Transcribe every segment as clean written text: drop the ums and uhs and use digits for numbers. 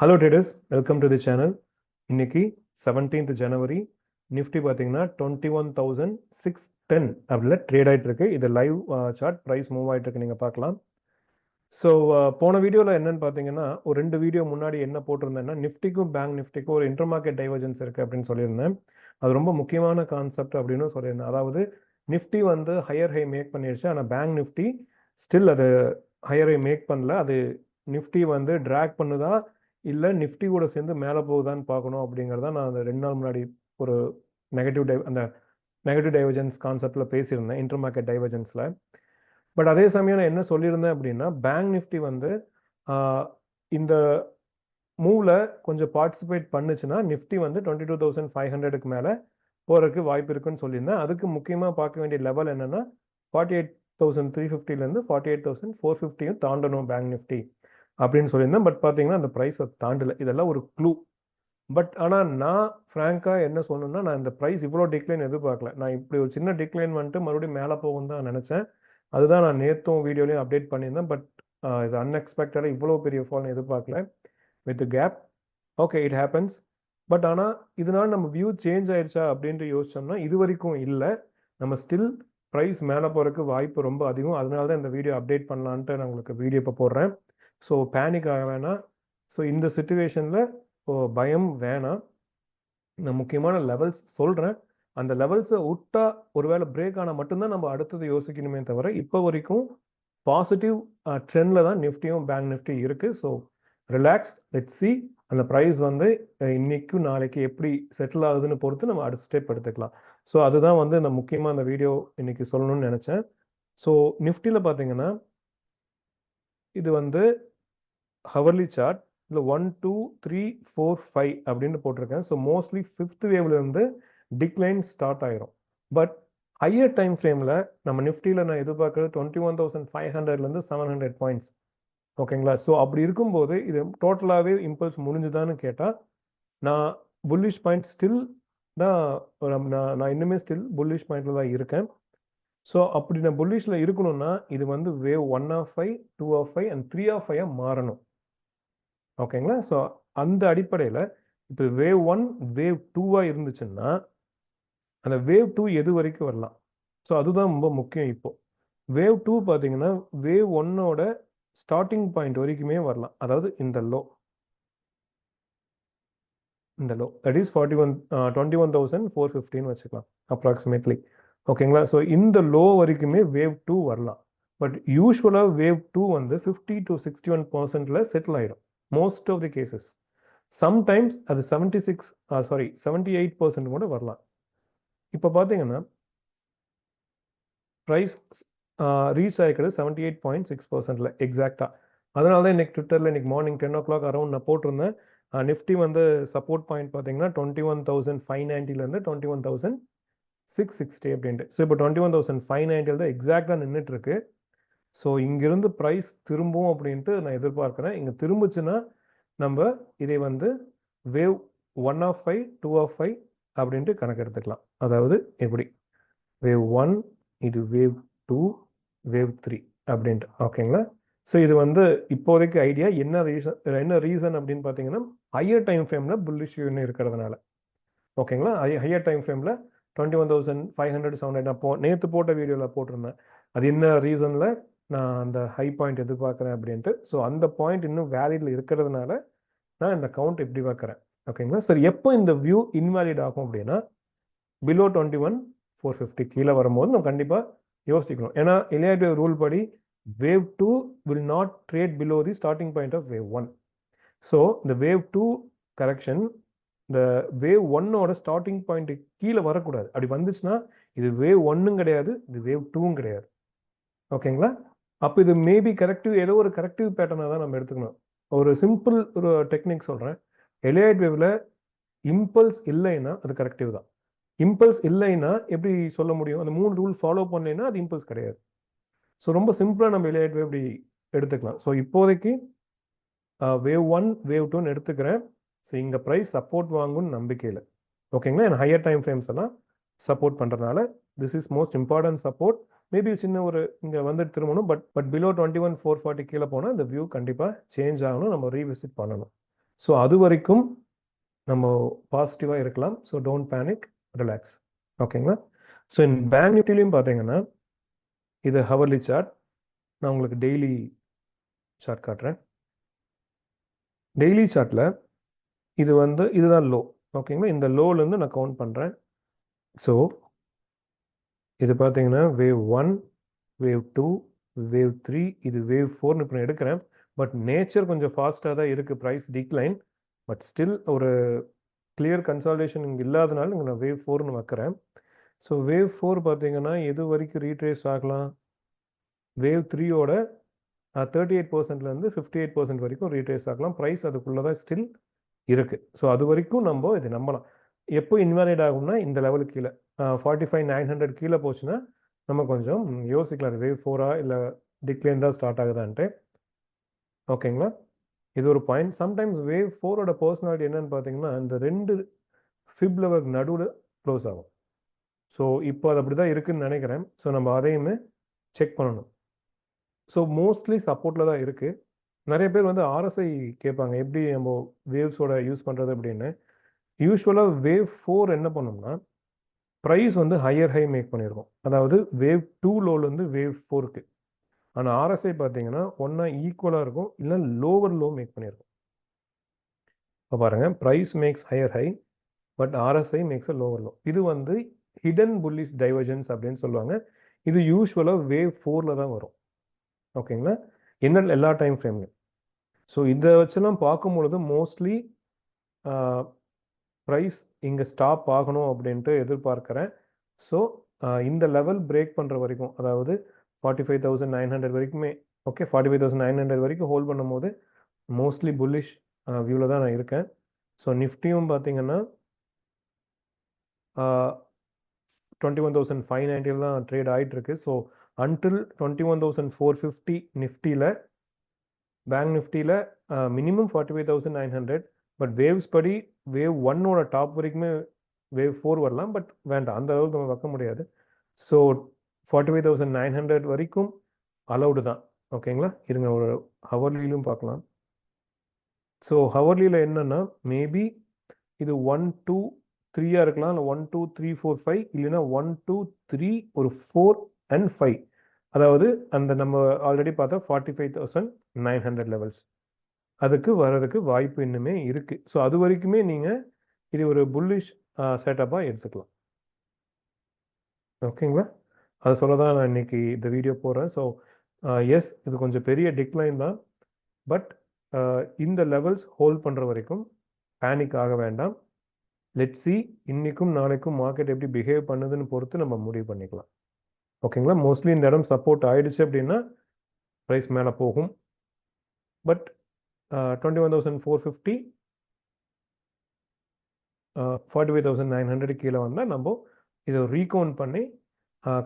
Hello traders, welcome to the channel. இன்னைக்கு 17th ஜனவரி Nifty பார்த்தீங்கன்னா 21,610 அப்படில trade ஆகிட்டு இருக்கு. இது லைவ் சார்ட் ப்ரைஸ் மூவ் ஆகிட்டு இருக்கு, நீங்கள் பார்க்கலாம். ஸோ போன வீடியோவில் என்னன்னு பார்த்தீங்கன்னா, ஒரு 2 வீடியோ முன்னாடி என்ன போட்டிருந்தேன்னா, நிஃப்டிக்கும் பேங்க் நிஃப்டிக்கும் ஒரு இன்டர் மார்க்கெட் டைவர்ஜன்ஸ் இருக்குது அப்படின்னு சொல்லியிருந்தேன். அது ரொம்ப முக்கியமான கான்செப்ட் அப்படின்னு சொல்லியிருந்தேன். அதாவது நிஃப்டி வந்து ஹையர் ஹை மேக் பண்ணிடுச்சு, ஆனால் பேங்க் நிஃப்டி ஸ்டில் அது ஹையர் ஹை மேக் பண்ணல. அது நிஃப்டி வந்து ட்ராக் பண்ணுதா இல்லை நிஃப்டி கூட சேர்ந்து மேலே போகுதான்னு பார்க்கணும் அப்படிங்கிறத நான் அந்த 2 நாள் முன்னாடி ஒரு அந்த நெகட்டிவ் டைவர்ஜன்ஸ் கான்செப்டில் பேசியிருந்தேன், இன்டர் மார்க்கெட் டைவர்ஜன்ஸில். பட் அதே சமயம் நான் என்ன சொல்லியிருந்தேன் அப்படின்னா, பேங்க் நிஃப்டி வந்து இந்த மூவில் கொஞ்சம் பார்ட்டிசிபேட் பண்ணுச்சுன்னா நிஃப்டி வந்து 22,500க்கு மேலே போகிறதுக்கு வாய்ப்பு இருக்குன்னு சொல்லியிருந்தேன். அதுக்கு முக்கியமாக பார்க்க வேண்டிய லெவல் என்னென்னா 48,350லேருந்து 48,450 தாண்டணும் பேங்க் நிஃப்டி அப்படின்னு சொல்லியிருந்தேன். பட் பார்த்தீங்கன்னா அந்த ப்ரைஸை தாண்டலை. இதெல்லாம் ஒரு க்ளூ. பட் ஆனால் நான் ஃப்ராங்காக என்ன சொல்லணும்னா, நான் இந்த ப்ரைஸ் இவ்வளோ டிக்ளைன் எதிர்பார்க்கல. நான் இப்படி ஒரு சின்ன டிக்ளைன் வந்துட்டு மறுபடியும் மேலே போகும் தான் நினச்சேன். அதுதான் நான் நேற்றும் வீடியோலையும் அப்டேட் பண்ணியிருந்தேன். பட் இது அன்எக்ஸ்பெக்டடாக இவ்வளோ பெரிய ஃபால்னு எதிர்பார்க்கல. With gap okay, it happens. But ஆனால் இதனால் நம்ம வியூ சேஞ்ச் ஆயிடுச்சா அப்படின்ட்டு யோசிச்சோம்னா இது வரைக்கும் இல்லை. நம்ம ஸ்டில் ப்ரைஸ் மேலே போகிறதுக்கு வாய்ப்பு ரொம்ப அதிகம். அதனால தான் இந்த வீடியோ அப்டேட் பண்ணலான்ட்டு நான் உங்களுக்கு வீடியோ இப்போ போடுறேன். ஸோ பேனிக் ஆக வேணாம். ஸோ இந்த சுச்சுவேஷனில் பயம் வேணாம். நான் முக்கியமான லெவல்ஸ் சொல்கிறேன். அந்த லெவல்ஸை விட்டா ஒருவேளை பிரேக் ஆனால் மட்டும்தான் நம்ம அடுத்தது யோசிக்கணுமே தவிர இப்போ வரைக்கும் பாசிட்டிவ் ட்ரெண்டில் தான் நிஃப்டியும் பேங்க் நிஃப்டி இருக்குது. ஸோ ரிலாக்ஸ், லெட்ஸ் சி அந்த ப்ரைஸ் வந்து இன்னைக்கும் நாளைக்கு எப்படி செட்டில் ஆகுதுன்னு பொறுத்து நம்ம அடுத்த ஸ்டெப் எடுத்துக்கலாம். ஸோ அதுதான் வந்து நான் முக்கியமாக அந்த வீடியோ இன்னைக்கு சொல்லணும்னு நினச்சேன். ஸோ நிஃப்டியில் பார்த்தீங்கன்னா இது வந்து ஹவர்லி சார்ட். இல்லை 1 2 3 4 5 அப்படின்னு போட்டிருக்கேன். ஸோ மோஸ்ட்லி 5th வேவ்லேருந்து டிக்ளைன் ஸ்டார்ட் ஆயிரும். பட் ஹையர் டைம் ஃப்ரேமில் நம்ம நிஃப்டியில் நான் எதிர்பார்க்குறது 21,500லேருந்து 700 பாயிண்ட்ஸ். ஓகேங்களா? ஸோ அப்படி இருக்கும்போது இது டோட்டலாகவே இம்பல்ஸ் முடிஞ்சுதான்னு கேட்டால் நான் புல்லிஷ் பாயிண்ட் ஸ்டில் தான், நான் இன்னுமே ஸ்டில் புல்லிஷ் பாயிண்டில் தான் இருக்கேன். ஸோ அப்படி நான் புல்லிஷில் இருக்கணும்னா இது வந்து wave 1 of 5, 2 of 5 and 3 of 5 மாறணும். ஓகேங்களா? ஸோ அந்த அடிப்படையில் இப்போ வேவ் 1 வேவ் 2வாக இருந்துச்சுன்னா அந்த வேவ் 2 எது வரைக்கும் வரலாம்? ஸோ அதுதான் ரொம்ப முக்கியம். இப்போ வேவ் 2 பார்த்தீங்கன்னா வேவ் 1ஓட ஸ்டார்டிங் பாயிண்ட் வரைக்குமே வரலாம். அதாவது இந்த லோ தட் இஸ் 21,415 வச்சுக்கலாம் அப்ராக்சிமேட்லி. ஓகேங்களா? ஸோ இந்த லோ வரைக்குமே வேவ் 2 வரலாம். பட் யூஸ்வலாக வேவ் 2 வந்து 50 to 61% செட்டில் ஆயிடும் most of the cases. Sometimes அது 78% கூட வரலாம். இப்போ பார்த்தீங்கன்னா ப்ரைஸ் ரீச் ஆகிக்கிறது 78.6% எக்ஸாக்டாக. அதனால தான் இன்னைக்கு ட்விட்டரில் இன்னைக்கு மார்னிங் 10 o'clock அரௌண்ட் நான் போட்டிருந்தேன். நிஃப்டி வந்து சப்போர்ட் பாயிண்ட் பார்த்தீங்கன்னா 21,590லேருந்து 21,660 அப்படின்ட்டு. ஸோ இப்போ 21,590 தான் எக்ஸாக்டாக நின்றுட்டு இருக்கு. ஸோ இங்கிருந்து ப்ரைஸ் திரும்பவும் அப்படின்ட்டு நான் எதிர்பார்க்குறேன். இங்கே திரும்பிச்சுன்னா நம்ம இதை வந்து வேவ் 1 ஆஃப் 5, 2 ஆஃப் 5 அப்படின்ட்டு கணக்கு எடுத்துக்கலாம். அதாவது எப்படி வேவ் 1, இது வேவ் 2, வேவ் 3 அப்படின்ட்டு. ஓகேங்களா? ஸோ இது வந்து இப்போதைக்கு ஐடியா. என்ன ரீசன் அப்படின்னு பார்த்தீங்கன்னா ஹையர் டைம் ஃப்ரேமில் புல்லிஷ் இருக்கிறதுனால. ஓகேங்களா? ஹையர் டைம் ஃப்ரேமில் 21,500 700 நான் நேற்று போட்ட வீடியோவில் போட்டிருந்தேன். அது என்ன ரீசனில் நான் அந்த ஹை பாயிண்ட் எதிர்பார்க்குறேன் அப்படின்ட்டு. ஸோ அந்த பாயிண்ட் இன்னும் வேலிடில் இருக்கிறதுனால நான் இந்த கவுண்ட் இப்படி பார்க்குறேன். ஓகேங்களா? சரி, எப்போ இந்த வியூ இன்வேலிட் ஆகும் அப்படின்னா பிலோ 21,450 கீழே வரும்போது நம்ம கண்டிப்பாக யோசிக்கணும். ஏன்னா எலியாட் வேவ் ரூல் படி wave 2 will not trade below the starting point of wave 1. So இந்த வேவ் 2 கரெக்ஷன் இந்த வேவ் 1ஓட ஸ்டார்டிங் பாயிண்ட் கீழே வரக்கூடாது. அப்படி வந்துச்சுன்னா இது வேவ் 1ம் கிடையாது, இது வேவ் 2ம் கிடையாது. ஓகேங்களா? அப்போ இது மேபி கரெக்டிவ், ஏதோ ஒரு கரெக்டிவ் பேட்டர்னாக தான் நம்ம எடுத்துக்கணும். ஒரு சிம்பிள் ஒரு டெக்னிக் சொல்கிறேன். எலியாட் வேவ்ல இம்பல்ஸ் இல்லைன்னா அது கரெக்டிவ் தான். இம்பல்ஸ் இல்லைன்னா எப்படி சொல்ல முடியும்? அந்த 3 ரூல் ஃபாலோ பண்ணலைன்னா அது இம்பல்ஸ் கிடையாது. ஸோ ரொம்ப சிம்பிளாக நம்ம எலியாட் வேவ் இப்படி எடுத்துக்கலாம். ஸோ இப்போதைக்கு வேவ் 1 வேவ் 2ன்னு எடுத்துக்கிறேன். ஸோ இங்கே ப்ரைஸ் சப்போர்ட் வாங்கும்னு நம்பிக்கையில். ஓகேங்களா? என் ஹையர் டைம் ஃப்ரேம்ஸ் எல்லாம் சப்போர்ட் பண்ணுறதுனால this is most important support. Maybe சின்ன ஒரு இங்கே வந்து திரும்பணும். பட் பிலோ 21,440 கீழே போனால் இந்த வியூ கண்டிப்பாக சேஞ்ச் ஆகணும், நம்ம ரீவிசிட் பண்ணணும். ஸோ அது வரைக்கும் நம்ம பாசிட்டிவாக இருக்கலாம். So don't panic, relax. ஓகேங்களா? ஸோ பேங்க் நிஃப்டிலையும் பார்த்தீங்கன்னா இது ஹவர்லி சார்ட். நான் உங்களுக்கு டெய்லி சார்ட் காட்டுறேன். டெய்லி சார்ட்டில் இது இதுதான் லோ. ஓகேங்களா? இந்த லோலேருந்து நான் கவுண்ட் பண்ணுறேன். ஸோ இது பார்த்தீங்கன்னா வேவ் 1, வேவ் 2, வேவ் 3, இது வேவ் 4ன்னு இப்போ நான் எடுக்கிறேன். பட் நேச்சர் கொஞ்சம் ஃபாஸ்ட்டாக தான் இருக்குது ப்ரைஸ் டிக்ளைன். பட் ஸ்டில் ஒரு கிளியர் கன்சால்டேஷன் இங்கே இல்லாதனால இங்கே நான் வேவ் 4ன்னு வைக்கிறேன். ஸோ வேவ் 4 பார்த்தீங்கன்னா எது வரைக்கும் ரீட்ரேஸ் ஆகலாம்? வேவ் 3யோட 38%லேருந்து 58% வரைக்கும் ரீட்ரேஸ் ஆகலாம். ப்ரைஸ் அதுக்குள்ளே தான் ஸ்டில் இருக்குது. ஸோ அது வரைக்கும் நம்ம இது நம்பலாம். எப்போ இன்வாலிட் ஆகும்னா இந்த லெவலுக்கு கீழே 45,900 கீழே போச்சுன்னா நம்ம கொஞ்சம் யோசிக்கலாம், வேவ் 4ஆ இல்லை டிக்ளைன் தான் ஸ்டார்ட் ஆகுதான்ட்டு. ஓகேங்களா? இது ஒரு பாயிண்ட். சம்டைம்ஸ் வேவ் 4ஓட பர்சனாலிட்டி என்னன்னு பார்த்தீங்கன்னா இந்த 2 ஃபிப் லெவல் நடுவில் க்ளோஸ் ஆகும். ஸோ இப்போ அது அப்படி தான் இருக்குதுன்னு நினைக்கிறேன். ஸோ நம்ம அதையுமே செக் பண்ணணும். ஸோ மோஸ்ட்லி சப்போர்ட்டில் தான் இருக்குது. நிறைய பேர் ஆர்எஸ்ஐ கேட்பாங்க, எப்படி நம்ம வேவ்ஸோட யூஸ் பண்ணுறது அப்படின்னு. யூஸ்வலாக வேவ் 4 என்ன பண்ணோம்னா ப்ரைஸ் ஹையர் ஹை மேக் பண்ணியிருக்கோம். அதாவது வேவ் 2 லோலேருந்து வேவ் 4க்கு. ஆனால் ஆர்எஸ்ஐ பார்த்தீங்கன்னா ஒன்றா ஈக்குவலாக இருக்கும், இல்லை லோவர் லோ மேக் பண்ணியிருக்கோம். இப்போ பாருங்கள், price makes higher high but RSI makes a lower low. இது ஹிடன் புல்லிஷ் டைவர்ஜன்ஸ் அப்படின்னு சொல்லுவாங்க. இது யூஸ்வலாக வேவ் 4ல் தான் வரும். ஓகேங்களா? என்ன எல்லா டைம் ஃப்ரேம்லையும். ஸோ இதை வச்செல்லாம் பார்க்கும்பொழுது மோஸ்ட்லி ப்ரைஸ் இங்கே ஸ்டாப் ஆகணும் அப்படின்ட்டு எதிர்பார்க்குறேன். ஸோ இந்த லெவல் பிரேக் பண்ணுற வரைக்கும், அதாவது 45,900 வரைக்குமே, ஓகே 45,900 வரைக்கும் ஹோல்ட் பண்ணும்போது மோஸ்ட்லி புல்லிஷ் வியூவில் தான் நான் இருக்கேன். ஸோ நிஃப்டியும் பார்த்தீங்கன்னா 21,590 தான் ட்ரேட் ஆகிட்டுருக்கு. ஸோ அன்டில் 21,450 நிஃப்டியில், பேங்க் நிஃப்டியில் மினிமம் 45,900. பட் வேவ்ஸ் படி வேவ் 1ஓட டாப் வரைக்குமே வேவ் 4 வரலாம். பட் வேண்டாம், அந்த அளவுக்கு நம்ம வைக்க முடியாது. ஸோ 45,900 வரைக்கும் அலௌடு தான். ஓகேங்களா? இருங்க, ஒரு ஹவர்லியிலும் பார்க்கலாம். ஸோ ஹவர்லியில் என்னென்னா மேபி இது 1, 2, 3 இருக்கலாம், இல்லை 1, 2, 3, 4, 5, இல்லைன்னா 1, 2, 3, ஒரு 4 and 5. அதாவது அந்த நம்ம ஆல்ரெடி பார்த்தா 45,900 லெவல்ஸ் அதுக்கு வர்றதுக்கு வாய்ப்பு இன்னுமே இருக்குது. ஸோ அது வரைக்குமே நீங்கள் இது ஒரு புல்லிஷ் செட்டப்பாக எடுத்துக்கலாம். ஓகேங்களா? அதை சொல்ல தான் நான் இன்றைக்கி இந்த வீடியோ போடுறேன். ஸோ எஸ், இது கொஞ்சம் பெரிய டிக்ளைன் தான். பட் இந்த லெவல்ஸ் ஹோல்ட் பண்ணுற வரைக்கும் பேனிக் ஆக வேண்டாம். லெட்ஸ் சி இன்றைக்கும் நாளைக்கும் மார்க்கெட் எப்படி பிஹேவ் பண்ணுதுன்னு பொறுத்து நம்ம முடிவு பண்ணிக்கலாம். ஓகேங்களா? மோஸ்ட்லி இந்த இடம் சப்போர்ட் ஆகிடுச்சு அப்படின்னா ப்ரைஸ் மேலே போகும். பட் 21,450, 45,900 கீழே வந்தால் நம்ம இதை ரீகவுண்ட் பண்ணி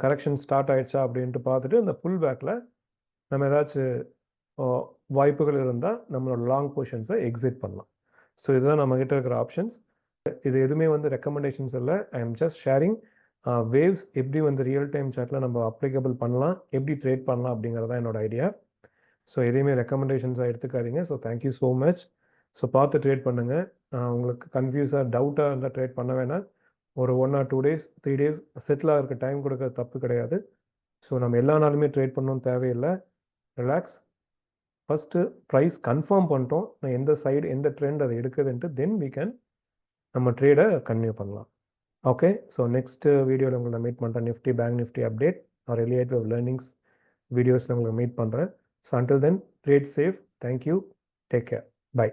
கரெக்ஷன் ஸ்டார்ட் ஆகிடுச்சா அப்படின்ட்டு பார்த்துட்டு இந்த புல் பேக்கில் நம்ம ஏதாச்சும் வாய்ப்புகள் இருந்தால் நம்மளோட லாங் பொசிஷன்ஸை எக்ஸிட் பண்ணலாம். ஸோ இதுதான் நம்மக்கிட்ட இருக்கிற ஆப்ஷன்ஸ். இது எதுவுமே ரெக்கமெண்டேஷன்ஸ் இல்லை. I am just sharing waves எப்படி ரியல் டைம் சார்ட்டில் நம்ம அப்ளிகபிள் பண்ணலாம், எப்படி ட்ரேட் பண்ணலாம் அப்படிங்கிறது தான் என்னோட ஐடியா. ஸோ எதையுமே ரெக்கமெண்டேஷன்ஸாக எடுத்துக்காதீங்க. So thank you so much. So பார்த்து ட்ரேட் பண்ணுங்கள். உங்களுக்கு கன்ஃபியூஸாக டவுட்டாக இருந்தால் ட்ரேட் பண்ண வேணாம். ஒரு 1 or 2 days 3 days செட்டிலாக இருக்க டைம் கொடுக்க தப்பு கிடையாது. ஸோ நம்ம எல்லா நாளுமே ட்ரேட் பண்ணணும் தேவையில்லை. ரிலாக்ஸ். ஃபஸ்ட்டு ப்ரைஸ் கன்ஃபார்ம் பண்ணிட்டோம், நான் எந்த சைடு எந்த ட்ரெண்ட் அதை எடுக்குதுன்ட்டு, தென் we can நம்ம ட்ரேடை கன்டினியூ பண்ணலாம். ஓகே, ஸோ நெக்ஸ்ட்டு வீடியோவில் உங்களை மீட் பண்ணுறேன். Nifty bank Nifty update or related learnings வீடியோஸில் உங்களை மீட் பண்ணுறேன். So until then trade safe. Thank you. Take care. By.